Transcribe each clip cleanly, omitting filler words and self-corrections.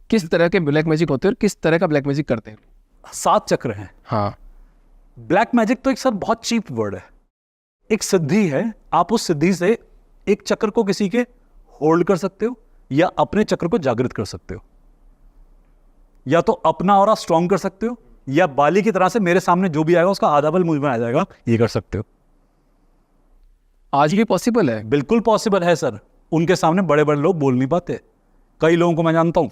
किस तरह के ब्लैक मैजिक होते हैं और किस तरह का ब्लैक मैजिक करते हैं? 7 चक्र हैं। हाँ, ब्लैक मैजिक तो एक सर बहुत चीप वर्ड है। एक सिद्धि है, आप उस सिद्धि से एक चक्र को किसी के होल्ड कर सकते हो या अपने चक्र को जागृत कर सकते हो, या तो अपना ऑरा स्ट्रॉन्ग कर सकते हो, या बाली की तरह से मेरे सामने जो भी आएगा उसका आधा बल मुझ में आ जाएगा, ये कर सकते हो। आज भी पॉसिबल है। बिल्कुल पॉसिबल है सर। उनके सामने बड़े बड़े लोग बोल नहीं पाते, कई लोगों को मैं जानता हूं।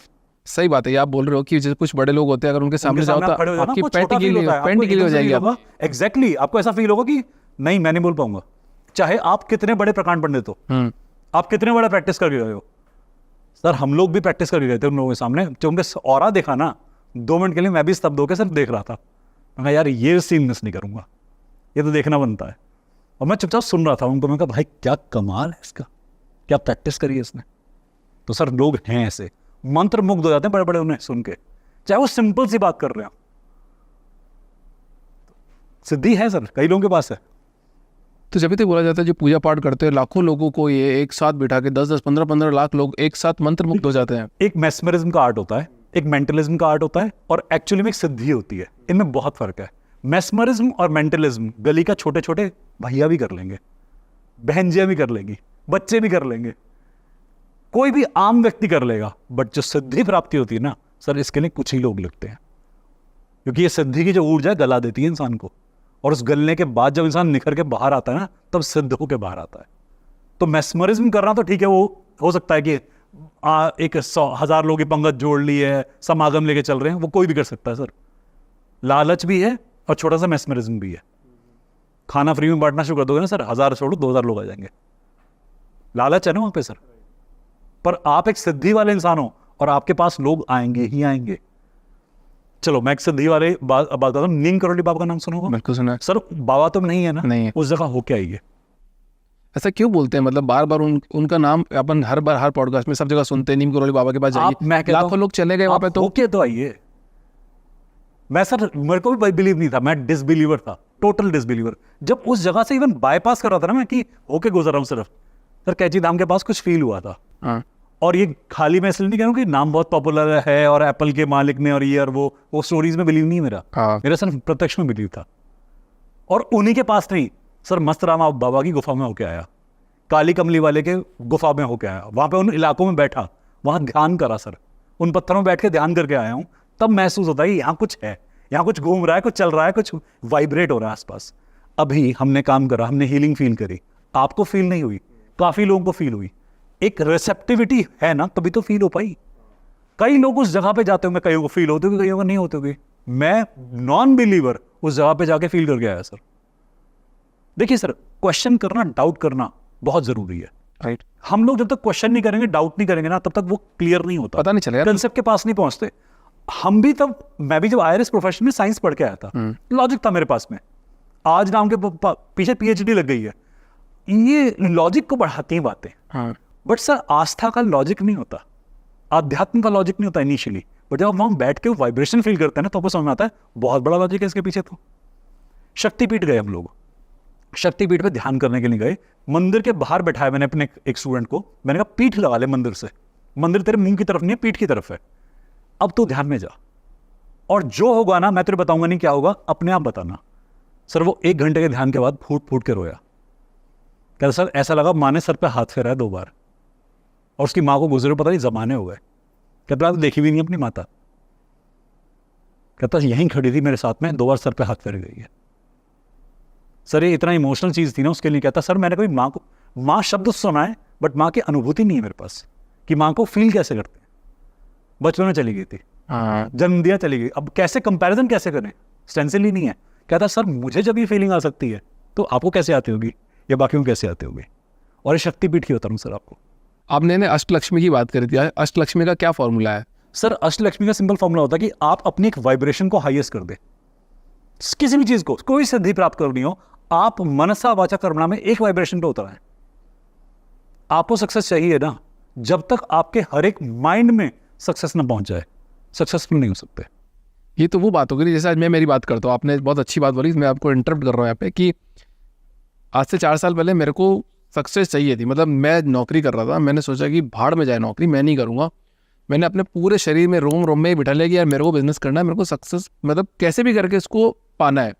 सही बात है, ये आप बोल रहे हो कि जैसे कुछ बड़े लोग होते हैं, अगर उनके सामने जाओ तो आपकी पेट गीली हो जाएगी। एग्जैक्टली, आपको ऐसा फील होगा कि नहीं मैं नहीं बोल पाऊंगा, चाहे आप कितने बड़े प्रकांड पंडित हो, आप कितने बड़ा प्रैक्टिस करके गए हो। सर हम लोग भी प्रैक्टिस करके गए थे उन लोगों के सामने, जब उनके ऑरा देखा ना 2 मिनट के लिए मैं भी स्तब्ध होकर सिर्फ देख रहा था। मैं कहा यार ये सीन मिस नहीं करूंगा, ये तो देखना बनता है। और मैं चुपचाप सुन रहा था उनको। मैं कहा भाई क्या कमाल है इसका, क्या प्रैक्टिस करी है इसने। तो सर लोग हैं ऐसे, मंत्र मुग्ध हो जाते हैं बड़े बड़े उन्हें सुन के, चाहे वो सिंपल सी बात कर रहे हो। सिद्धि है सर, कई लोगों के पास है। तो जब भी तो बोला जाता है जो पूजा पाठ करते हैं लाखों लोगों को ये एक साथ बिठा के 10-10, 15-15 लाख लोग एक साथ मंत्र मुक्त हो जाते हैं। एक मैस्मरिज्म का आर्ट होता है, एक मेंटलिज्म का आर्ट होता है, और एक्चुअली में एक सिद्धि होती है। इनमें बहुत फर्क है। मैस्मरिज्म और मेंटलिज्म गली का छोटे छोटे भैया भी कर लेंगे, बहनजियां भी कर लेंगी, बच्चे भी कर लेंगे, कोई भी आम व्यक्ति कर लेगा। बट जो सिद्धि प्राप्ति होती है ना सर, इसके लिए कुछ ही लोग लगते हैं, क्योंकि ये सिद्धि की जो ऊर्जा है गला देती है इंसान को, और उस गलने के बाद जब इंसान निखर के बाहर आता है ना, तब सिद्ध होके बाहर आता है। तो मैस्मरिज्म करना तो ठीक है, वो हो सकता है कि एक 100,000 लोगों की पंगत जोड़ ली है, समागम लेके चल रहे हैं, वो कोई भी कर सकता है सर। लालच भी है और छोटा सा मैस्मरिज्म भी है। खाना फ्री में बांटना शुरू कर दोगे ना सर, 1000 छोड़ो 2000 लोग आ जाएंगे। लालच है ना वहां पे सर। पर आप एक सिद्धि वाले इंसान हो और आपके पास लोग आएंगे ही आएंगे। चलो मैं एक सिद्धि वाले बात बताता हूँ। नीम करोली बाबा का नाम सुना होगा? बिल्कुल सुना है सर। बाबा तो नहीं है ना? नहीं है। उस जगह होके आइए। ऐसा क्यों बोलते हैं? मतलब बार बार उनका नाम अपन हर बार हर पॉडकास्ट में सब जगह सुनते हैं, नीम करोली बाबा के पास जाइए, लाखों लोग चले गए वहां पे। तो होके तो आइए। मैं सर, मेरे को भी बिलीव नहीं था, मैं डिसबिलीवर था, टोटल डिसबिलीवर। जब उस जगह से इवन बाईपास कर रहा था ना मैं, कि होके गुजर रहा हूँ सिर्फ, सर कैची धाम के पास कुछ फील हुआ था। और ये खाली मैं इसलिए नहीं कह रहा हूँ कि नाम बहुत पॉपुलर है और एप्पल के मालिक ने और ये और वो स्टोरीज में बिलीव नहीं है मेरा सिर्फ प्रत्यक्ष में बिलीव था। और उन्हीं के पास नहीं सर, मस्त राम बाबा की गुफा में होके आया, काली कमली वाले के गुफा में होके आया, वहां पे उन इलाकों में बैठा, वहां ध्यान करा सर, उन पत्थरों में बैठ के ध्यान करके आया हूं। तब महसूस होता है कि यहाँ कुछ है, यहाँ कुछ घूम रहा है, कुछ चल रहा है, कुछ वाइब्रेट हो रहा है आसपास। अभी हमने काम करा, हमने हीलिंग फील करी, आपको फील नहीं हुई, काफी लोगों को फील हुई। एक रिसेप्टिविटी है ना, तभी तो फील हो पाई। कई लोग उस जगह पे जाते होंगे, कईयों को फील होते होंगे, कईयों को नहीं होते होंगे। मैं नॉन बिलीवर उस जगह पे जाके फील करके आया सर। देखिए सर, क्वेश्चन करना, डाउट करना बहुत जरूरी है। राइट। हम लोग जब तक क्वेश्चन नहीं करेंगे, डाउट नहीं करेंगे ना, तब तक वो क्लियर नहीं होता, पता नहीं चलेगा, कंसेप्ट के पास नहीं पहुंचते। हम भी तब, मैं भी जब IRS प्रोफेशन में साइंस पढ़ के आया था, लॉजिक था मेरे पास में। आज नाम के पीछे PhD लग गई है। ये लॉजिक को बढ़ाती हैं बातें। बट सर आस्था का लॉजिक नहीं होता, आध्यात्म का लॉजिक नहीं होता इनिशियली। बट जब वहां बैठ के वाइब्रेशन फील करते हैं ना, तो आपको समझ में आता है बहुत बड़ा लॉजिक है इसके पीछे। तो शक्तिपीठ गए हम लोग, शक्तिपीठ पे ध्यान करने के लिए गए। मंदिर के बाहर बैठाया मैंने अपने एक स्टूडेंट को, मैंने कहा पीठ लगा ले मंदिर से, मंदिर तेरे मुंह की तरफ नहीं है, पीठ की तरफ है, अब तो ध्यान में जा, और जो होगा ना मैं तेरे बताऊंगा नहीं क्या होगा, अपने आप बताना। सर वो 1 घंटे के ध्यान के बाद फूट फूट के रोया। कहता सर ऐसा लगा माँ ने सर पे हाथ फेरा है 2 बार, और उसकी माँ को गुजरे पता नहीं जमाने हो गए। कहता तो देखी भी नहीं अपनी माता। कहता यहीं खड़ी थी मेरे साथ में, 2 बार सर पे हाथ फेर गई है। सर ये इतना इमोशनल चीज थी ना उसके लिए। कहता सर मैंने कभी माँ को, माँ शब्द सुना है बट माँ की अनुभूति नहीं है मेरे पास कि माँ को फील कैसे करते हैं। बचपन में चली गई थी, जन्म दिया चली गई, अब कैसे कंपैरिजन कैसे करें, स्टेंसिल ही नहीं है। कहता सर मुझे जब ये फीलिंग आ सकती है तो आपको कैसे आती होगी या बाकियों को कैसे आती होगी। और ये शक्तिपीठ की होता हूँ सर आपको। आपने अष्टलक्ष्मी की बात करी थी, अष्टलक्ष्मी का क्या फॉर्मूला है? सर अष्टलक्ष्मी का सिंपल फॉर्मूला होता है कि आप अपनी एक वाइब्रेशन को हाईएस्ट कर दे। किसी भी चीज को, कोई सिद्धि प्राप्त करनी हो, आप मनसा वाचा कर्मणा में एक वाइब्रेशन पे उतरा है। आपको सक्सेस चाहिए ना, जब तक आपके हर एक माइंड में सक्सेस ना पहुंच जाए, सक्सेसफुल नहीं हो सकते। ये तो वो बात हो गई जैसे आज मैं मेरी बात करता हूँ, आपने बहुत अच्छी बात बोली, मैं आपको इंटरप्ट कर रहा हूँ यहाँ पे कि आज से 4 साल पहले मेरे को सक्सेस चाहिए थी। मतलब मैं नौकरी कर रहा था, मैंने सोचा कि भाड़ में जाए नौकरी, मैं नहीं करूँगा, मैंने अपने पूरे शरीर में रोम रोम में ही बिठा लिया कि यार मेरे को बिजनेस करना है, मेरे को सक्सेस मतलब कैसे भी करके इसको पाना है।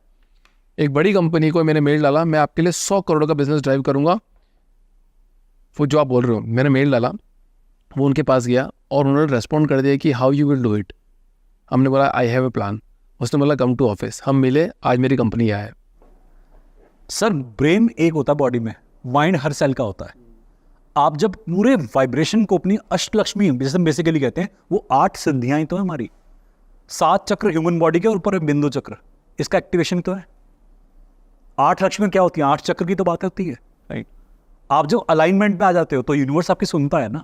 एक बड़ी कंपनी को मैंने मेल डाला, मैं आपके लिए 100 करोड़ का बिजनेस ड्राइव करूंगा, वो जो आप बोल रहे हो। मैंने मेल डाला, वो उनके पास गया और उन्होंने रेस्पॉन्ड कर दिया कि how you will do it. हमने बोला आई हैव ए प्लान। उसने बोला कम टू ऑफिस। हम मिले, आज मेरी कंपनी आया है। सर ब्रेन एक होता है बॉडी में, माइंड हर सेल का होता है। आप जब पूरे वाइब्रेशन को अपनी अष्टलक्ष्मी जैसे बेसिकली कहते हैं, वो 8 सिद्धियां ही तो है हमारी, 7 चक्र ह्यूमन बॉडी के और ऊपर बिंदु चक्र, इसका एक्टिवेशन तो है। 8 लक्ष्मी क्या होती है? 8 चक्र की तो बात होती है, राइट। आप जब अलाइनमेंट में आ जाते हो तो यूनिवर्स आपकी सुनता है ना।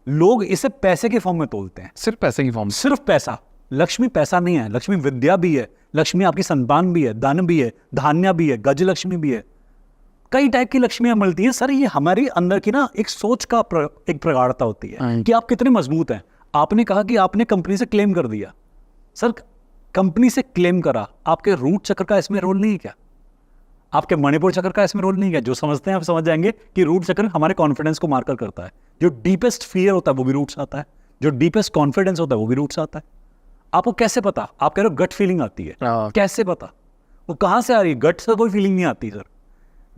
लोग इसे पैसे के फॉर्म में तोलते हैं, सिर्फ पैसे की फॉर्म, सिर्फ पैसा। लक्ष्मी पैसा नहीं है, लक्ष्मी विद्या भी है, लक्ष्मी आपकी संतान भी है, धन भी है, धान्य भी है, गज लक्ष्मी भी है। कई टाइप की लक्ष्मियां मिलती हैं सर। ये हमारी अंदर की ना एक सोच का एक प्रगाढ़ता होती है कि आप कितने मजबूत हैं। आपने कहा कि आपने कंपनी से क्लेम कर दिया। सर कंपनी से क्लेम करा, आपके रूट चक्र का इसमें रोल नहीं है क्या? आपके मणिपुर चक्र का इसमें रोल नहीं है? जो समझते हैं आप समझ जाएंगे कि रूट चक्र हमारे कॉन्फिडेंस को मार्कर करता है। जो डीपेस्ट फियर होता है वो भी रूट से आता है, जो डीपेस्ट कॉन्फिडेंस होता है वो भी रूट से आता है। आपको कैसे पता? आप कह रहे हो गट फीलिंग आती है, कैसे पता? वो कहां से आ रही है? गट से कोई फीलिंग नहीं आती सर।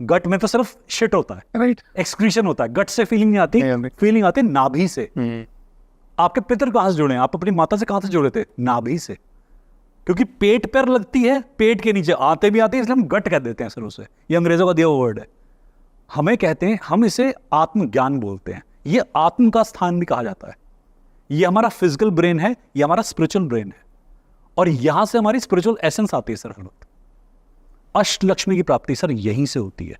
गट में तो सिर्फ शिट होता है, राइट, एक्सक्रीशन होता है। गट से फीलिंग नहीं आती, फीलिंग आती है नाभि से। आपके पितर कहां से जुड़े हैं? आप अपनी माता से कहां से जुड़े थे? नाभि से। क्योंकि पेट पर लगती है, पेट के नीचे आते भी आते हैं, इसलिए हम गट कह देते हैं सर उसे। ये अंग्रेजों का दिया हुआ वर्ड है। हमें कहते हैं, हम इसे आत्मज्ञान बोलते हैं। ये आत्म का स्थान भी कहा जाता है। ये हमारा फिजिकल ब्रेन है, ये हमारा स्पिरिचुअल ब्रेन है, और यहां से हमारी स्पिरिचुअल एसेंस आती है सर। हर वक्त अष्टलक्ष्मी की प्राप्ति सर यहीं से होती है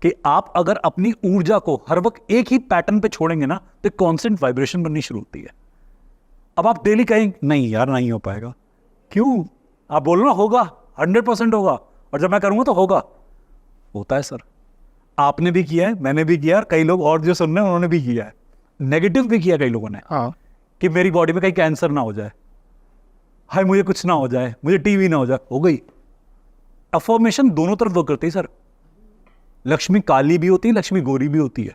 कि आप अगर अपनी ऊर्जा को हर वक्त एक ही पैटर्न पे छोड़ेंगे ना, तो कॉन्स्टेंट वाइब्रेशन बननी शुरू होती है। अब आप डेली कहें नहीं यार नहीं हो पाएगा, क्यों? आप बोलो ना होगा, 100% होगा, और जब मैं करूंगा तो होगा। होता है सर। आपने भी किया है, मैंने भी किया है, कई लोग और जो सुन रहे हैं उन्होंने भी किया है। नेगेटिव भी किया कई लोगों ने, हाँ, कि मेरी बॉडी में कहीं कैंसर ना हो जाए, हाय मुझे कुछ ना हो जाए, मुझे टीवी ना हो जाए। हो गई। अफर्मेशन दोनों तरफ वर्क करती है सर। लक्ष्मी काली भी होती है, लक्ष्मी गोरी भी होती है,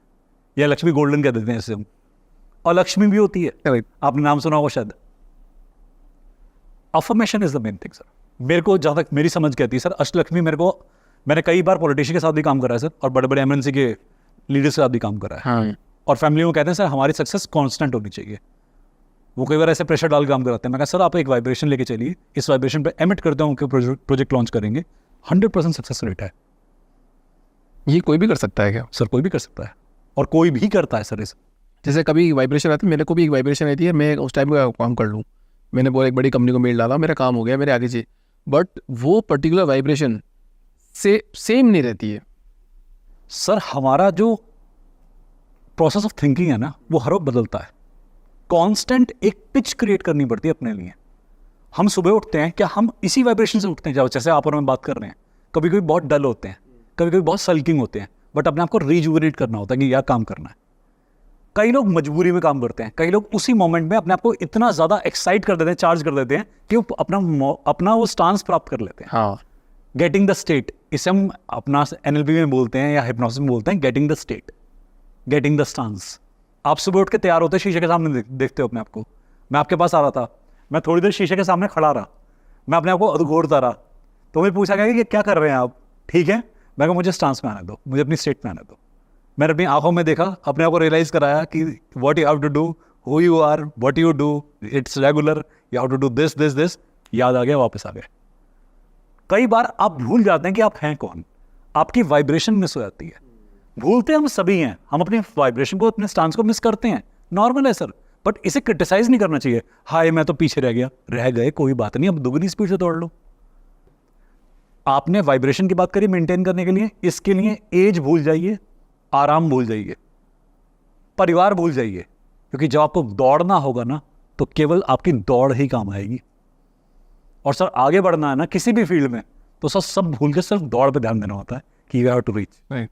या लक्ष्मी गोल्डन कह देते हैं इसे हम, और लक्ष्मी भी होती है। आपने नाम सुना होगा शायद। Affirmation is the main thing sir. मेरे को जहां तक मेरी समझ कहती है सर, अष्टलक्ष्मी मैंने कई बार पॉलिटिशियन के साथ भी काम करा है सर, और बड़े बड़े एमएनसी के लीडर्स के साथ भी काम करा है। हाँ, और फैमिली में कहते हैं सर हमारी सक्सेस कांस्टेंट होनी चाहिए। वो कई बार ऐसे प्रेशर डाल काम कराते हैं। मैं कहा सर आप एक वाइब्रेशन लेके चलिए, इस वाइब्रेशन पे एमिट करते हूँ कि प्रोजेक्ट लॉन्च करेंगे, 100% सक्सेस रेट है। ये कोई भी कर सकता है क्या? सर कोई भी कर सकता है, और कोई भी करता है सर इस। जैसे कभी वाइब्रेशन आती है, मेरे को भी एक वाइब्रेशन आती है, मैं उस टाइम का काम कर लूँ। मैंने बोला एक बड़ी कंपनी को मेल डाला, मेरा काम हो गया, मेरे आगे चाहिए, बट वो पर्टिकुलर वाइब्रेशन से सेम नहीं रहती है। सर हमारा जो प्रोसेस ऑफ थिंकिंग है ना, वो हर वक्त बदलता है। कांस्टेंट एक पिच क्रिएट करनी पड़ती है अपने लिए। हम सुबह उठते हैं, क्या हम इसी वाइब्रेशन से उठते हैं? जैसे आप और मैं बात कर रहे हैं, कभी कभी बहुत डल होते हैं, कभी कभी बहुत सल्किंग होते हैं, बट अपने आप को रिजुवेनेट करना होता है कि यार काम करना है। कई लोग मजबूरी में काम करते हैं, कई लोग उसी मोमेंट में अपने आप को इतना ज्यादा एक्साइट कर देते हैं, चार्ज कर देते हैं कि वो अपना वो स्टांस प्राप्त कर लेते हैं। हाँ, गेटिंग द स्टेट, इसे हम अपना एनएलपी में बोलते हैं या हिप्नोसिस में बोलते हैं, getting the state, getting the stance. आप सुबह उठ के तैयार होते, शीशे के सामने देखते हो अपने आप को। मैं आपके पास आ रहा था, मैं थोड़ी देर शीशे के सामने खड़ा रहा, मैं अपने आप को अधघोरता रहा, तो मैं पूछा गया कि क्या कर रहे हैं आप? ठीक है, मैं कहा मुझे स्टांस में आने दो, मुझे अपनी स्टेट में आने दो। मैंने अपनी आंखों में देखा, अपने आप को रियलाइज कराया कि what you have to do, who you are, what you do, it's regular, you have to do this this this. याद आ गया, वापस आ गए। कई बार आप भूल जाते हैं कि आप हैं कौन, आपकी वाइब्रेशन मिस हो जाती है। भूलते हम सभी हैं, हम अपने वाइब्रेशन को, अपने स्टांस को मिस करते हैं, नॉर्मल है सर, बट इसे क्रिटिसाइज नहीं करना चाहिए। हाय मैं तो पीछे रह गया, रह गए, कोई बात नहीं, अब दुगनी स्पीड से दौड़ लो। आपने वाइब्रेशन की बात करी मेंटेन करने के लिए, इसके लिए एज भूल जाइए, आराम भूल जाइए, परिवार भूल जाइए, क्योंकि जब आपको दौड़ना होगा ना, तो केवल आपकी दौड़ ही काम आएगी। और सर आगे बढ़ना है ना किसी भी फील्ड में, तो सर सब भूल के सिर्फ दौड़ पे ध्यान देना होता है कि यू हैव टू रीच।